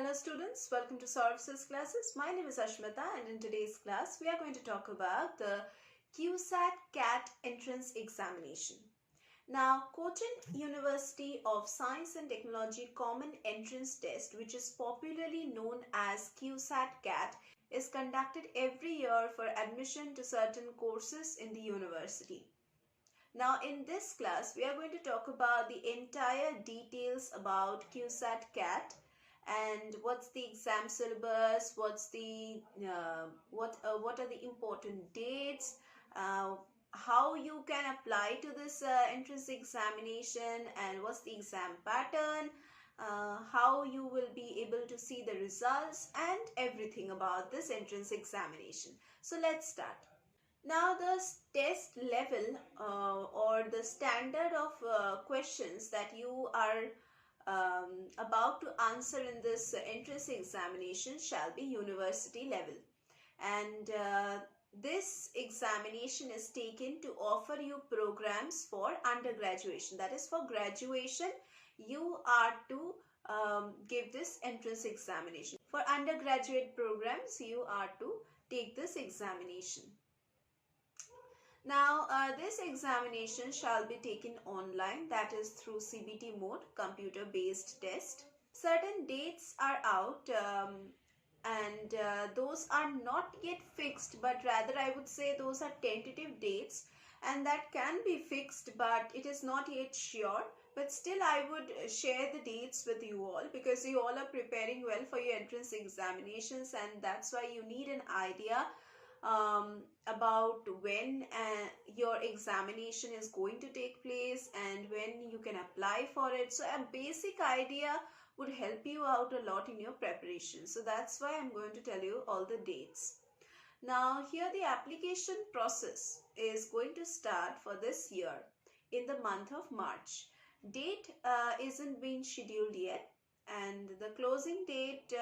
Hello students, welcome to Services classes. My name is Ashmita and in today's class we are going to talk about the CUSAT CAT entrance examination. Now, Cochin University of Science and Technology Common Entrance Test, which is popularly known as CUSAT CAT, is conducted every year for admission to certain courses in the university. Now, in this class, we are going to talk about the entire details about CUSAT CAT and what's the exam syllabus, what are the important dates, how you can apply to this entrance examination, and what's the exam pattern, how you will be able to see the results, and everything about this entrance examination. So let's start. Now the test level or the standard of questions that you are about to answer in this entrance examination shall be university level, and this examination is taken to offer you programs for undergraduation. That is, for graduation you are to give this entrance examination. For undergraduate programs you are to take this examination. Now, this examination shall be taken online, that is through CBT mode, computer-based test. Certain dates are out and those are not yet fixed, but rather I would say those are tentative dates, and that can be fixed, but it is not yet sure. But still I would share the dates with you all because you all are preparing well for your entrance examinations, and that's why you need an idea about when your examination is going to take place and when you can apply for it. So a basic idea would help you out a lot in your preparation. So that's why I'm going to tell you all the dates. Now here the application process is going to start for this year in the month of March. Date isn't been scheduled yet, and the closing date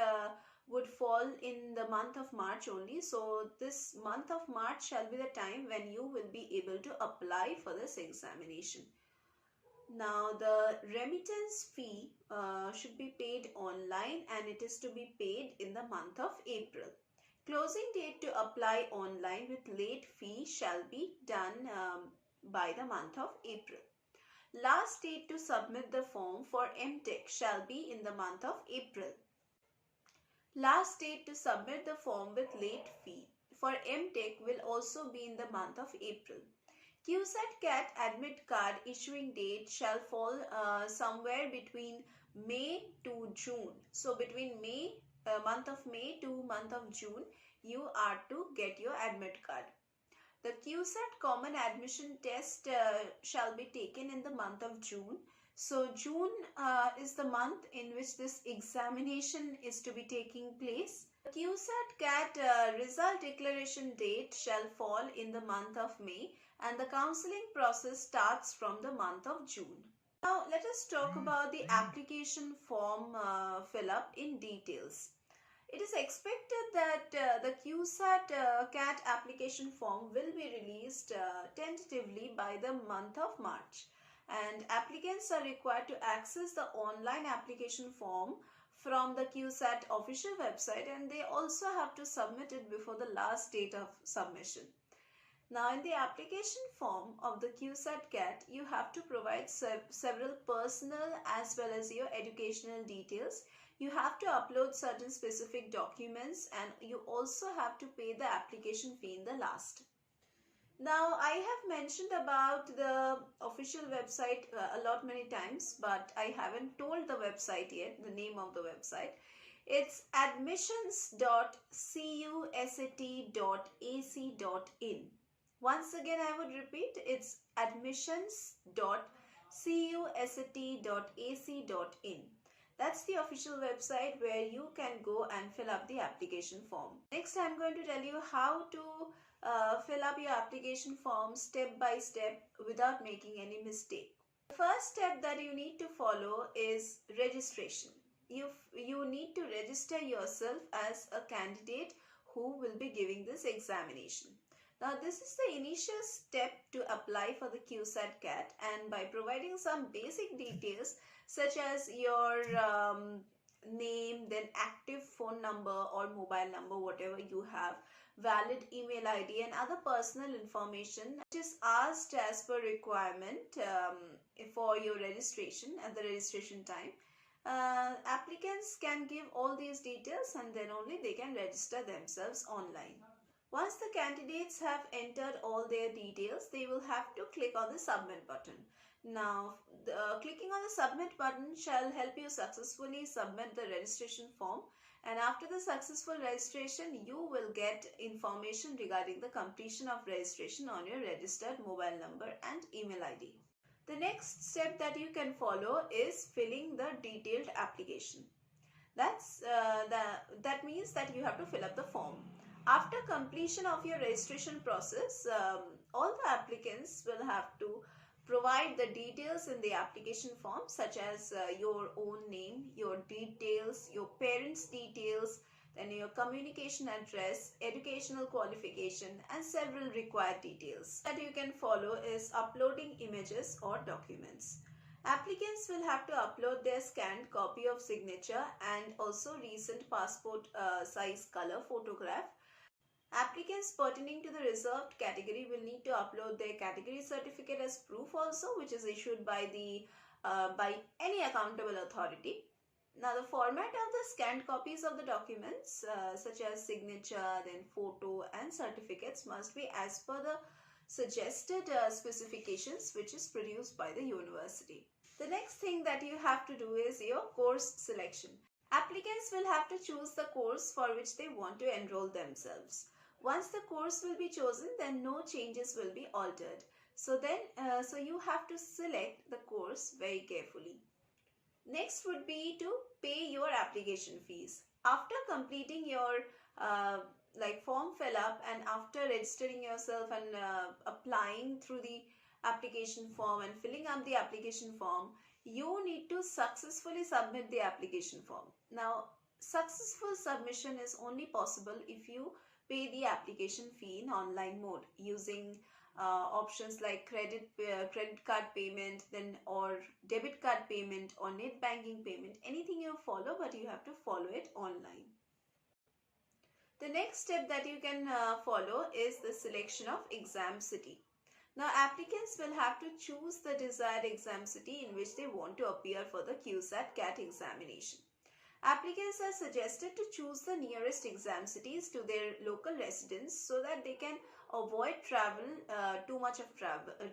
would fall in the month of March only. So this month of March shall be the time when you will be able to apply for this examination. Now the remittance fee should be paid online, and it is to be paid in the month of April. Closing date to apply online with late fee shall be done by the month of April. Last date to submit the form for MTech shall be in the month of April. Last date to submit the form with late fee for MTech will also be in the month of April. CUSAT CAT admit card issuing date shall fall somewhere between May to June. So between month of May to month of June, you are to get your admit card. The CUSAT common admission test shall be taken in the month of June. So June is the month in which this examination is to be taking place. The CUSAT CAT result declaration date shall fall in the month of May, and the counseling process starts from the month of June. Now let us talk about the application form fill up in details. It is expected that the CUSAT CAT application form will be released tentatively by the month of March, and applicants are required to access the online application form from the CUSAT official website, and they also have to submit it before the last date of submission. Now in the application form of the CUSAT CAT, you have to provide several personal as well as your educational details. You have to upload certain specific documents, and you also have to pay the application fee in the last. Now I have mentioned about the official website a lot many times, but I haven't told the website yet, the name of the website. It's admissions.cusat.ac.in. Once again I would repeat, it's admissions.cusat.ac.in. That's the official website where you can go and fill up the application form. Next, I'm going to tell you how to fill up your application form step by step without making any mistake. The first step that you need to follow is registration. You need to register yourself as a candidate who will be giving this examination. Now this is the initial step to apply for the CUSAT CAT, and by providing some basic details such as your name, then active phone number or mobile number, whatever you have, valid email ID and other personal information which is asked as per requirement for your registration at the registration time. Applicants can give all these details and then only they can register themselves online. Once the candidates have entered all their details, they will have to click on the submit button. Now, clicking on the submit button shall help you successfully submit the registration form, and after the successful registration, you will get information regarding the completion of registration on your registered mobile number and email ID. The next step that you can follow is filling the detailed application. That means that you have to fill up the form. After completion of your registration process, all the applicants will have to provide the details in the application form, such as your own name, your details, your parents' details, then your communication address, educational qualification, and several required details. That you can follow is uploading images or documents. Applicants will have to upload their scanned copy of signature and also recent passport size color photograph. Applicants pertaining to the reserved category will need to upload their category certificate as proof also, which is issued by any accountable authority. Now, the format of the scanned copies of the documents such as signature, then photo and certificates must be as per the suggested specifications which is produced by the university. The next thing that you have to do is your course selection. Applicants will have to choose the course for which they want to enroll themselves. Once the course will be chosen, then no changes will be altered. So you have to select the course very carefully. Next would be to pay your application fees. After completing your form fill up and after registering yourself and applying through the application form and filling up the application form, you need to successfully submit the application form. Now, successful submission is only possible if you pay the application fee in online mode using options like credit card payment, then or debit card payment or net banking payment. Anything you follow, but you have to follow it online. The next step that you can follow is the selection of exam city. Now, applicants will have to choose the desired exam city in which they want to appear for the CUSAT CAT examination. Applicants are suggested to choose the nearest exam cities to their local residence so that they can avoid too much of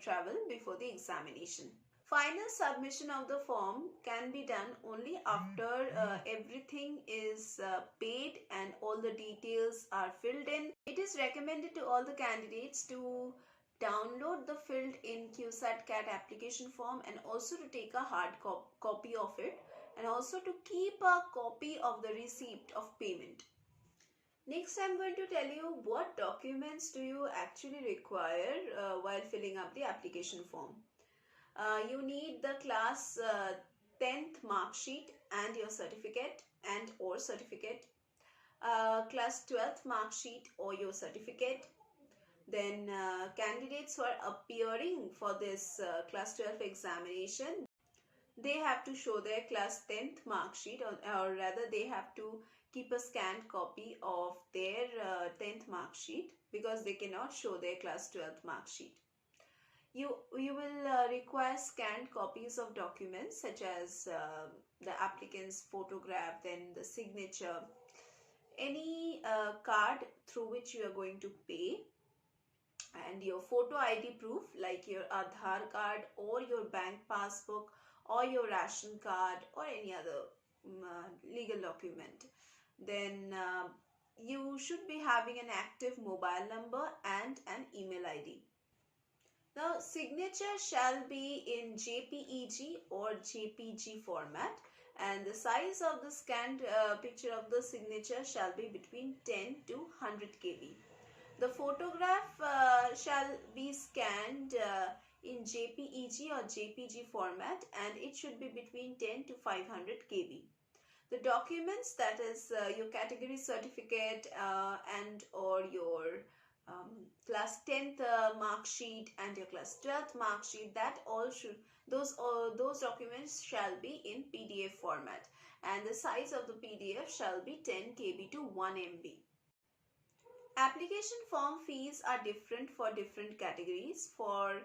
travel before the examination. Final submission of the form can be done only after everything is paid and all the details are filled in. It is recommended to all the candidates to download the filled in CUSAT CAT application form and also to take a hard copy of it, and also to keep a copy of the receipt of payment. Next, I'm going to tell you what documents do you actually require while filling up the application form. You need the class 10th mark sheet and your certificate or certificate, class 12th mark sheet or your certificate. Then candidates who are appearing for this class 12 examination, they have to show their class 10th mark sheet or rather they have to keep a scanned copy of their 10th mark sheet because they cannot show their class 12th mark sheet. You will require scanned copies of documents such as the applicant's photograph, then the signature, any card through which you are going to pay, and your photo ID proof like your Aadhaar card or your bank passbook or your ration card or any other legal document. Then you should be having an active mobile number and an email ID. Now, signature shall be in JPEG or JPG format, and the size of the scanned picture of the signature shall be between 10 to 100 KB. The photograph shall be scanned in JPEG or JPG format, and it should be between 10 to 500 KB. The documents, that is your category certificate and or your class 10th mark sheet and your class 12th mark sheet, that all should, those documents shall be in PDF format. and the size of the PDF shall be 10 KB to 1 MB. Application form fees are different for different categories. For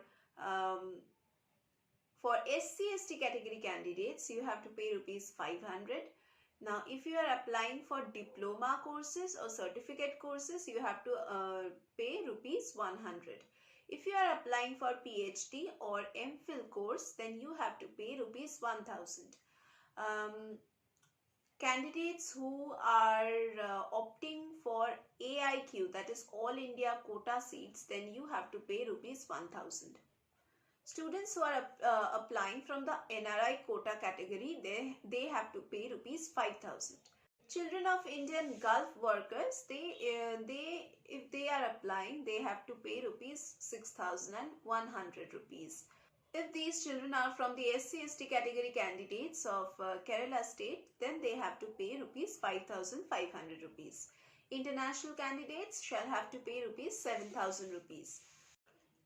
SC/ST category candidates, you have to pay rupees 500. Now, if you are applying for diploma courses or certificate courses, you have to pay rupees 100. If you are applying for PhD or MPhil course, then you have to pay rupees 1000. Candidates who are opting for AIQ, that is All India Quota seats, then you have to pay rupees 1000. Students who are applying from the NRI quota category, they have to pay rupees 5,000. Children of Indian Gulf workers, if they are applying, they have to pay rupees 6,100 rupees. If these children are from the SC/ST category candidates of Kerala state, then they have to pay rupees 5,500 rupees. International candidates shall have to pay rupees 7,000 rupees.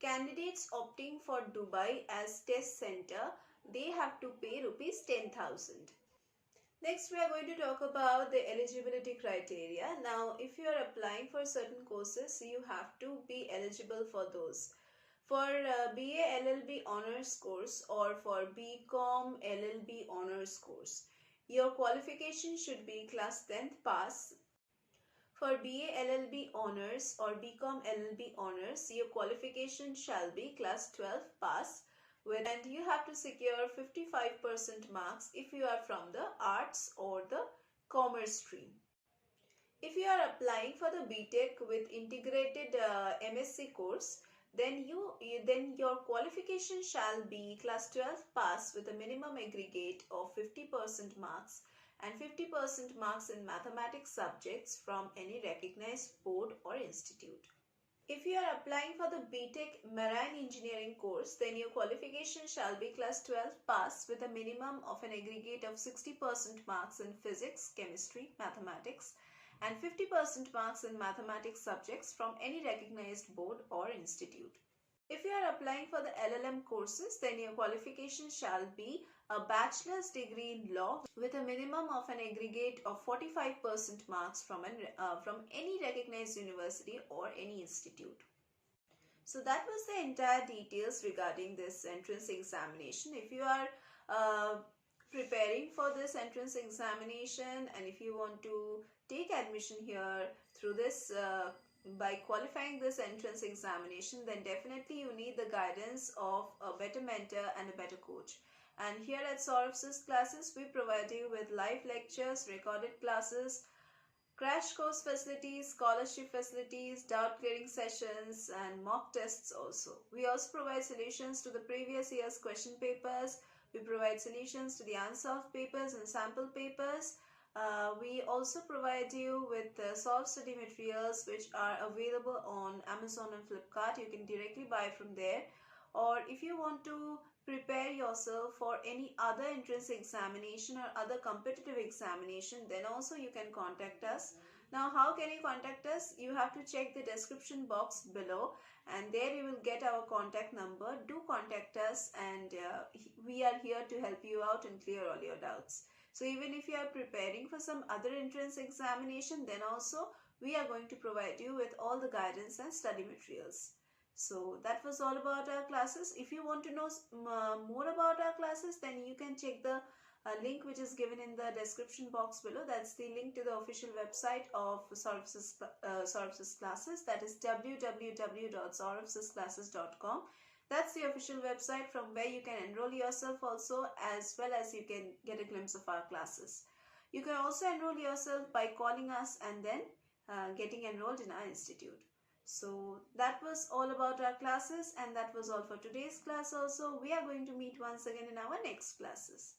Candidates opting for Dubai as test center, they have to pay rupees 10,000. Next, we are going to talk about the eligibility criteria. Now, if you are applying for certain courses, you have to be eligible for those. For BA LLB honors course or for BCom LLB honors course, your qualification should be class 10th pass. For BA LLB honors or BCom LLB honors, your qualification shall be class 12 pass, and you have to secure 55% marks if you are from the arts or the commerce stream. If you are applying for the BTech with integrated MSc course, then your qualification shall be class 12 pass with a minimum aggregate of 50% marks and 50% marks in mathematics subjects from any recognized board or institute. If you are applying for the BTech Marine Engineering course, then your qualification shall be class 12 pass with a minimum of an aggregate of 60% marks in physics, chemistry, mathematics and 50% marks in mathematics subjects from any recognized board or institute. If you are applying for the LLM courses, then your qualification shall be a bachelor's degree in law with a minimum of an aggregate of 45% marks from any recognized university or any institute. So that was the entire details regarding this entrance examination. If you are preparing for this entrance examination and if you want to take admission here through this by qualifying this entrance examination, then definitely you need the guidance of a better mentor and a better coach. And here at Saurav's classes, we provide you with live lectures, recorded classes, crash course facilities, scholarship facilities, doubt clearing sessions and mock tests also. We also provide solutions to the previous year's question papers. We provide solutions to the unsolved papers and sample papers. We also provide you with solved study materials which are available on Amazon and Flipkart. You can directly buy from there. Or if you want to prepare yourself for any other entrance examination or other competitive examination, then also you can contact us. Now, how can you contact us? You have to check the description box below and there you will get our contact number. Do contact us and we are here to help you out and clear all your doubts. So even if you are preparing for some other entrance examination, then also we are going to provide you with all the guidance and study materials. So that was all about our classes. If you want to know more about our classes, then you can check the link which is given in the description box below. That's the link to the official website of Saurav's classes. That is www.sauravsclasses.com. That's the official website from where you can enroll yourself also, as well as you can get a glimpse of our classes. You can also enroll yourself by calling us and then getting enrolled in our institute. So that was all about our classes and that was all for today's class also. We are going to meet once again in our next classes.